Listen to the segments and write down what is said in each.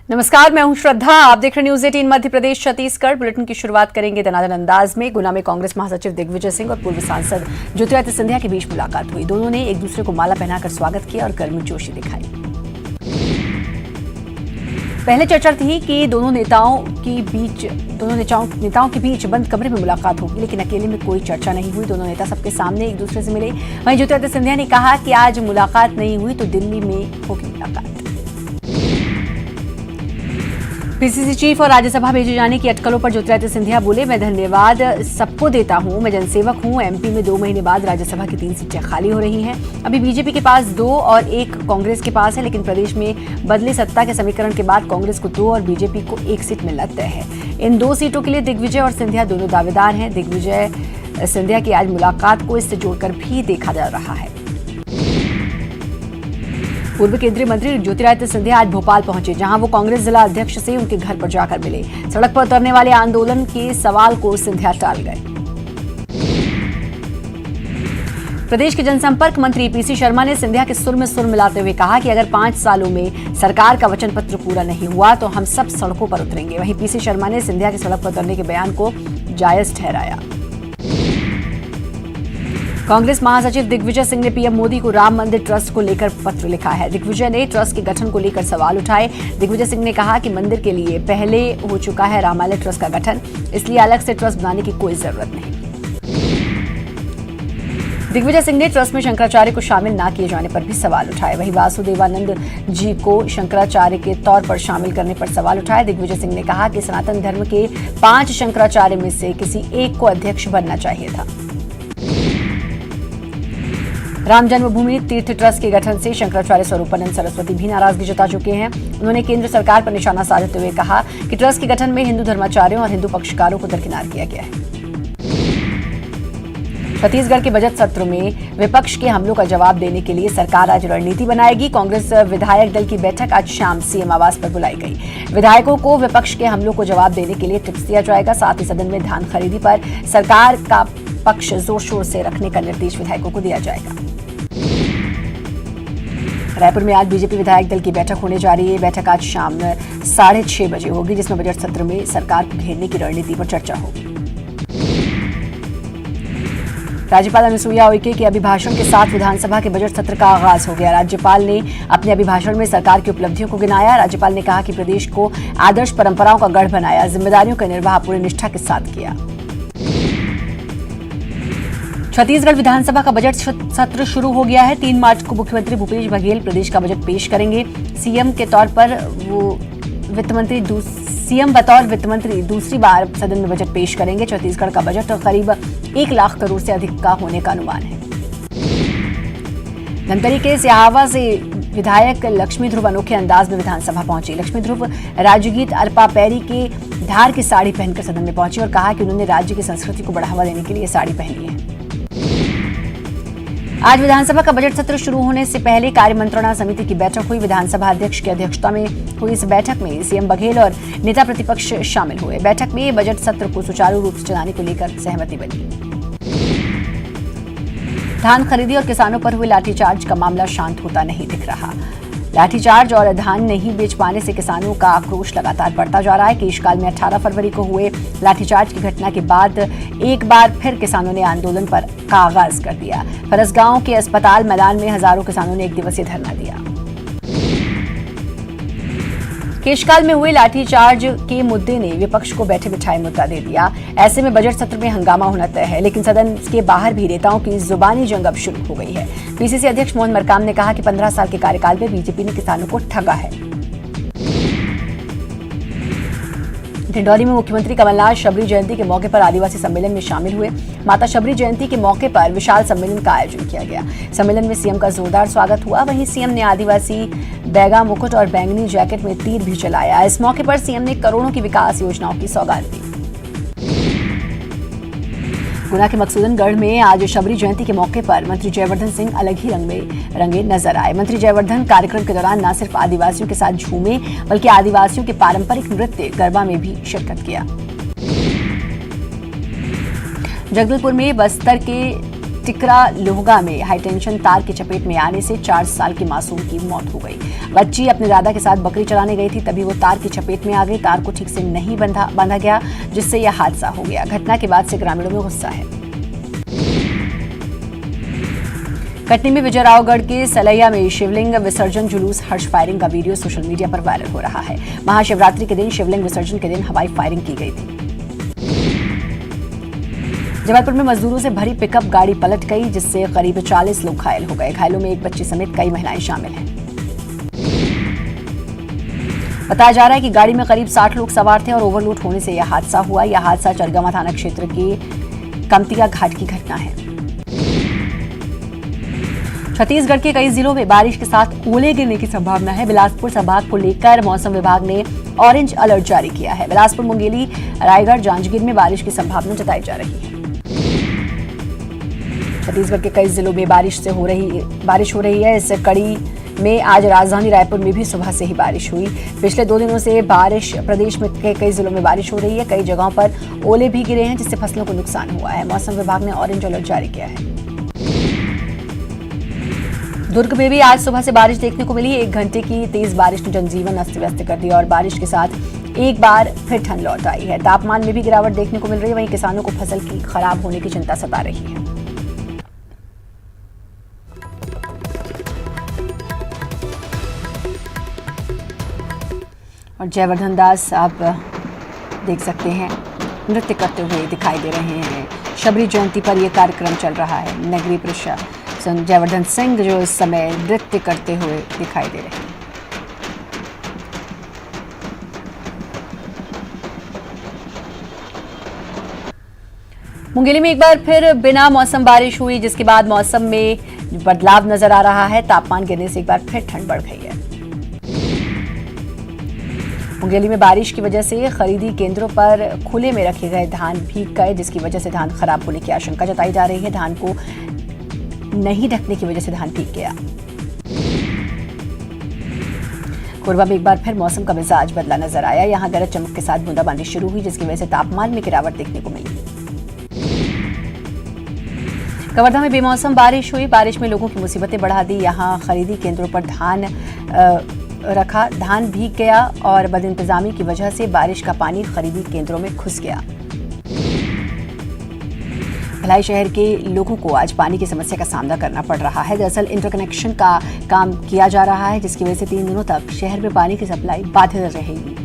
नमस्कार, मैं हूं श्रद्धा। आप देख रहे न्यूज 18 मध्य प्रदेश छत्तीसगढ़। बुलेटिन की शुरुआत करेंगे दनादन अंदाज में। गुना में कांग्रेस महासचिव दिग्विजय सिंह और पूर्व सांसद ज्योतिरादित्य सिंधिया के बीच मुलाकात हुई। दोनों ने एक दूसरे को माला पहनाकर स्वागत किया और गर्मजोशी दिखाई। पहले चर्चा थी कि दोनों नेताओं के बीच बंद कमरे में मुलाकात होगी, लेकिन अकेले में कोई चर्चा नहीं हुई। दोनों नेता सबके सामने एक दूसरे से मिले। वहीं ज्योतिरादित्य सिंधिया ने कहा कि आज मुलाकात नहीं हुई तो दिल्ली में होगी मुलाकात। पीसीसी चीफ और राज्यसभा भेजे जाने की अटकलों पर ज्योतिरादित्य सिंधिया बोले, मैं धन्यवाद सबको देता हूं, मैं जनसेवक हूं। एमपी में 2 महीने बाद राज्यसभा की 3 सीटें खाली हो रही हैं। अभी बीजेपी के पास 2 और 1 कांग्रेस के पास है, लेकिन प्रदेश में बदले सत्ता के समीकरण के बाद कांग्रेस को 2 और बीजेपी को 1 सीट मिलना तय है। इन 2 सीटों के लिए दिग्विजय और सिंधिया दोनों दावेदार हैं। दिग्विजय सिंधिया की आज मुलाकात को इससे जोड़कर भी देखा जा रहा है। पूर्व केंद्रीय मंत्री ज्योतिरादित्य सिंधिया आज भोपाल पहुंचे, जहां वो कांग्रेस जिला अध्यक्ष से उनके घर पर जाकर मिले। सड़क पर उतरने वाले आंदोलन के सवाल को सिंधिया टाल गए। प्रदेश के जनसंपर्क मंत्री पीसी शर्मा ने सिंधिया के सुर में सुर मिलाते हुए कहा कि अगर 5 सालों में सरकार का वचन पत्र पूरा नहीं हुआ तो हम सब सड़कों पर उतरेंगे। वहीं पीसी शर्मा ने सिंधिया के सड़क पर उतरने के बयान को जायज ठहराया। कांग्रेस महासचिव दिग्विजय सिंह ने पीएम मोदी को राम मंदिर ट्रस्ट को लेकर पत्र लिखा है। दिग्विजय ने ट्रस्ट के गठन को लेकर सवाल उठाए। दिग्विजय सिंह ने कहा कि मंदिर के लिए पहले हो चुका है रामालय ट्रस्ट का गठन, इसलिए अलग से ट्रस्ट बनाने की कोई जरूरत नहीं। दिग्विजय सिंह ने ट्रस्ट में शंकराचार्य को शामिल न किए जाने पर भी सवाल उठाए। वहीं वासुदेवानंद जी को शंकराचार्य के तौर पर शामिल करने पर सवाल उठाए। दिग्विजय सिंह ने कहा कि सनातन धर्म के 5 शंकराचार्य में से किसी एक को अध्यक्ष बनना चाहिए था। राम जन्मभूमि तीर्थ ट्रस्ट के गठन से शंकराचार्य स्वरूपानंद सरस्वती भी नाराजगी जता चुके हैं। उन्होंने केंद्र सरकार पर निशाना साधते हुए कहा कि ट्रस्ट के गठन में हिंदू धर्माचार्यों और हिंदू पक्षकारों को दरकिनार किया गया है। छत्तीसगढ़ के बजट सत्र में विपक्ष के हमलों का जवाब देने के लिए सरकार आज रणनीति बनाएगी। कांग्रेस विधायक दल की बैठक आज शाम सीएम आवास पर बुलाई गई। विधायकों को विपक्ष के हमलों को जवाब देने के लिए टिप्स दिया जाएगा। साथ ही सदन में धान खरीदी पर सरकार का पक्ष जोर शोर से रखने का निर्देश विधायकों को दिया जाएगा। रायपुर में आज बीजेपी विधायक दल की बैठक होने जा रही है। बैठक आज शाम 6:30 बजे होगी, जिसमें बजट सत्र में सरकार को घेरने की रणनीति पर चर्चा होगी। राज्यपाल अनुसुईया उइके के अभिभाषण के साथ विधानसभा के बजट सत्र का आगाज हो गया। राज्यपाल ने अपने अभिभाषण में सरकार की उपलब्धियों को गिनाया। राज्यपाल ने कहा कि प्रदेश को आदर्श परंपराओं का गढ़ बनाया, जिम्मेदारियों का निर्वाह पूरी निष्ठा के साथ किया। छत्तीसगढ़ विधानसभा का बजट सत्र शुरू हो गया है। 3 मार्च को मुख्यमंत्री भूपेश बघेल प्रदेश का बजट पेश करेंगे। सीएम बतौर वित्त मंत्री दूसरी बार सदन में बजट पेश करेंगे। छत्तीसगढ़ का बजट करीब 1 लाख करोड़ से अधिक का होने का अनुमान है। धमतरी के सिहावा से विधायक लक्ष्मी ध्रुव अनोखे अंदाज में विधानसभा पहुंची। लक्ष्मी ध्रुव राज्यगीत अरपा पैरी के धार की साड़ी पहनकर सदन में पहुंची और कहा कि उन्होंने राज्य की संस्कृति को बढ़ावा देने के लिए साड़ी पहनी है। आज विधानसभा का बजट सत्र शुरू होने से पहले कार्य मंत्रणा समिति की बैठक हुई। विधानसभा अध्यक्ष की अध्यक्षता में हुई इस बैठक में सीएम बघेल और नेता प्रतिपक्ष शामिल हुए। बैठक में बजट सत्र को सुचारू रूप से चलाने को लेकर सहमति बनी। धान खरीदी और किसानों पर हुए लाठीचार्ज का मामला शांत होता नहीं दिख रहा। लाठीचार्ज और धान नहीं बेच पाने से किसानों का आक्रोश लगातार बढ़ता जा रहा है। केशकाल में 18 फरवरी को हुए लाठीचार्ज की घटना के बाद एक बार फिर किसानों ने आंदोलन का आगाज कर दिया। फरसगांव के अस्पताल मैदान में हजारों किसानों ने 1 दिवसीय धरना दिया। केशकाल में हुए लाठीचार्ज के मुद्दे ने विपक्ष को बैठे बिठाए मुद्दा दे दिया। ऐसे में बजट सत्र में हंगामा होना तय है, लेकिन सदन के बाहर भी नेताओं की जुबानी जंग अब शुरू हो गई है। पीसीसी अध्यक्ष मोहन मरकाम ने कहा कि 15 साल के कार्यकाल में बीजेपी ने किसानों को ठगा है। डिंडौरी में मुख्यमंत्री कमलनाथ शबरी जयंती के मौके पर आदिवासी सम्मेलन में शामिल हुए। माता शबरी जयंती के मौके पर विशाल सम्मेलन का आयोजन किया गया। सम्मेलन में सीएम का जोरदार स्वागत हुआ। वहीं सीएम ने आदिवासी बैगा मुकुट और बैंगनी जैकेट में तीर भी चलाया। इस मौके पर सीएम ने करोड़ों की विकास योजनाओं की सौगात दी। गुना के मकसूदनगढ़ में आज शबरी जयंती के मौके पर मंत्री जयवर्धन सिंह अलग ही रंग में रंगे नजर आए। मंत्री जयवर्धन कार्यक्रम के दौरान न सिर्फ आदिवासियों के साथ झूमे, बल्कि आदिवासियों के पारंपरिक नृत्य गरबा में भी शिरकत किया। जगदलपुर में बस्तर के टिकरा लोहगा में हाईटेंशन तार की चपेट में आने से 4 साल की मासूम की मौत हो गई। बच्ची अपने दादा के साथ बकरी चराने गई थी, तभी वो तार की चपेट में आ गई। तार को ठीक से नहीं बांधा गया, जिससे यह हादसा हो गया। घटना के बाद से ग्रामीणों में गुस्सा है। कटनी में विजयरावगढ़ के सलैया में शिवलिंग विसर्जन जुलूस हर्ष फायरिंग का वीडियो सोशल मीडिया पर वायरल हो रहा है। महाशिवरात्रि के दिन शिवलिंग विसर्जन के दिन हवाई फायरिंग की गई थी। जबलपुर में मजदूरों से भरी पिकअप गाड़ी पलट गई, जिससे करीब 40 लोग घायल हो गए। घायलों में एक बच्ची समेत कई महिलाएं शामिल हैं। बताया जा रहा है कि गाड़ी में करीब 60 लोग सवार थे और ओवरलोड होने से यह हादसा हुआ। यह हादसा चरगवा थाना क्षेत्र के कमतिया घाट की घटना है। छत्तीसगढ़ के कई जिलों में बारिश के साथ ओले गिरने की संभावना है। बिलासपुर संभाग को लेकर मौसम विभाग ने ऑरेंज अलर्ट जारी किया है। बिलासपुर, मुंगेली, रायगढ़, जांजगीर में बारिश की संभावना जताई जा रही है। छत्तीसगढ़ के कई जिलों में बारिश हो रही है। इस कड़ी में आज राजधानी रायपुर में भी सुबह से ही बारिश हुई। पिछले 2 दिनों से प्रदेश में कई जिलों में बारिश हो रही है। कई जगहों पर ओले भी गिरे हैं, जिससे फसलों को नुकसान हुआ है। मौसम विभाग ने ऑरेंज अलर्ट जारी किया है। दुर्ग में भी आज सुबह से बारिश देखने को मिली। 1 घंटे की तेज बारिश ने जनजीवन अस्त व्यस्त कर दिया और बारिश के साथ एक बार फिर ठंड लौट आई है। तापमान में भी गिरावट देखने को मिल रही है। वहीं किसानों को फसल की खराब होने की चिंता सता रही है। और जयवर्धन दास आप देख सकते हैं नृत्य करते हुए दिखाई दे रहे हैं। शबरी जयंती पर यह कार्यक्रम चल रहा है। नगरीय प्रशासन जयवर्धन सिंह जो इस समय नृत्य करते हुए दिखाई दे रहे हैं। मुंगेली में एक बार फिर बिना मौसम बारिश हुई, जिसके बाद मौसम में बदलाव नजर आ रहा है। तापमान गिरने से एक बार फिर ठंड बढ़ गई है। मुंगेली में बारिश की वजह से खरीदी केंद्रों पर खुले में रखे गए धान भीग गए, जिसकी वजह से धान खराब होने की आशंका जताई जा रही है। धान को नहीं ढकने की वजह से धान भीग गया। कोरबा में एक बार फिर मौसम का मिजाज बदला नजर आया। यहां गरज चमक के साथ बूंदाबांदी शुरू हुई, जिसकी वजह से तापमान में गिरावट देखने को मिली। कवर्धा में बेमौसम बारिश हुई। बारिश में लोगों की मुसीबतें बढ़ा दी। यहां खरीदी केंद्रों पर धान भीग गया और बदइंतजामी की वजह से बारिश का पानी खरीदी केंद्रों में घुस गया। भिलाई शहर के लोगों को आज पानी की समस्या का सामना करना पड़ रहा है। दरअसल इंटरकनेक्शन का काम किया जा रहा है, जिसकी वजह से 3 दिनों तक शहर में पानी की सप्लाई बाधित रहेगी।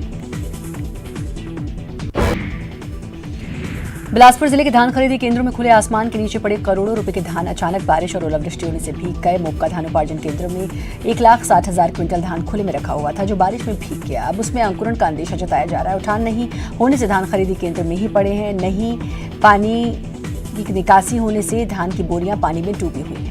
बिलासपुर जिले के धान खरीदी केंद्रों में खुले आसमान के नीचे पड़े करोड़ों रुपए के धान अचानक बारिश और ओलावृष्टि होने से भीग गए। मोक्का धान उपार्जन केंद्र में 1,60,000 क्विंटल धान खुले में रखा हुआ था, जो बारिश में भीग गया। अब उसमें अंकुरण का अंदेशा जताया जा रहा है। उठान नहीं होने से धान खरीदी केंद्र में ही पड़े हैं। नहीं पानी की निकासी होने से धान की बोरियां पानी में डूबी हुई हैं।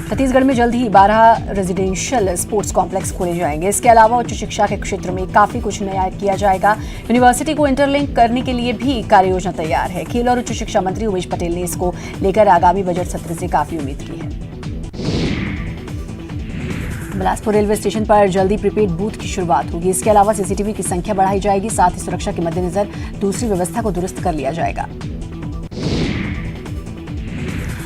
छत्तीसगढ़ में जल्द ही 12 रेजिडेंशियल स्पोर्ट्स कॉम्प्लेक्स खोले जाएंगे। इसके अलावा उच्च शिक्षा के क्षेत्र में काफी कुछ नया किया जाएगा। यूनिवर्सिटी को इंटरलिंक करने के लिए भी कार्य योजना तैयार है। खेल और उच्च शिक्षा मंत्री उमेश पटेल ने इसको लेकर आगामी बजट सत्र से काफी उम्मीद की है। बिलासपुर रेलवे स्टेशन पर जल्दी प्रीपेड बूथ की शुरुआत होगी। इसके अलावा सीसीटीवी की संख्या बढ़ाई जाएगी। साथ ही सुरक्षा के मद्देनजर दूसरी व्यवस्था को दुरुस्त कर लिया जाएगा।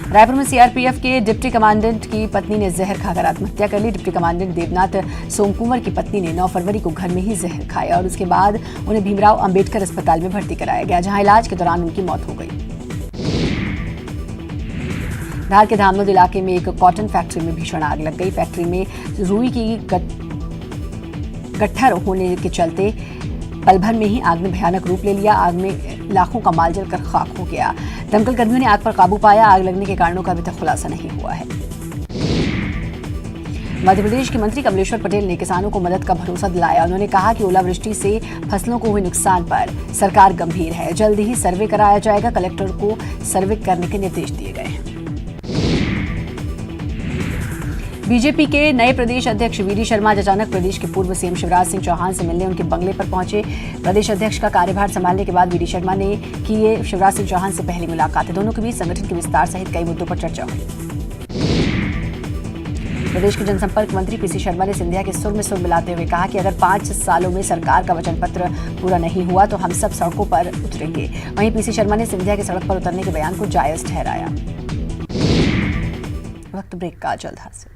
रायपुर में सीआरपीएफ के डिप्टी कमांडेंट की पत्नी ने जहर खाकर आत्महत्या कर ली। डिप्टी कमांडेंट देवनाथ सोमकुंवर की पत्नी ने 9 फरवरी को घर में ही जहर खाया और उसके बाद उन्हें भीमराव अंबेडकर अस्पताल में भर्ती कराया गया, जहां इलाज के दौरान उनकी मौत हो गई। धार के धामनोद इलाके में एक कॉटन फैक्ट्री में भीषण आग लग गई। फैक्ट्री में रुई की गट्ठर होने के चलते पल भर में ही आग ने भयानक रूप ले लिया। आग में लाखों का माल जलकर खाक हो गया। दमकल कर्मियों ने आग पर काबू पाया। आग लगने के कारणों का अभी तक खुलासा नहीं हुआ है। मध्य प्रदेश के मंत्री कमलेश्वर पटेल ने किसानों को मदद का भरोसा दिलाया। उन्होंने कहा कि ओलावृष्टि से फसलों को हुए नुकसान पर सरकार गंभीर है। जल्द ही सर्वे कराया जाएगा। कलेक्टर को सर्वे करने के निर्देश दिए गए हैं। बीजेपी के नए प्रदेश अध्यक्ष वीडी शर्मा आज अचानक प्रदेश के पूर्व सीएम शिवराज सिंह चौहान से मिलने उनके बंगले पर पहुंचे। प्रदेश अध्यक्ष का कार्यभार संभालने के बाद वीडी शर्मा ने की ये शिवराज सिंह चौहान से पहली मुलाकात है। दोनों के बीच संगठन के विस्तार सहित कई मुद्दों पर चर्चा हुई। प्रदेश के जनसंपर्क मंत्री पीसी शर्मा ने सिंधिया के सुर में सुर मिलाते हुए कहा कि अगर 5 सालों में सरकार का वचन पत्र पूरा नहीं हुआ तो हम सब सड़कों पर उतरेंगे। वहीं पीसी शर्मा ने सिंधिया के सड़क पर उतरने के बयान को जायज ठहराया। वक्त ब्रेक का जल्द हासिल।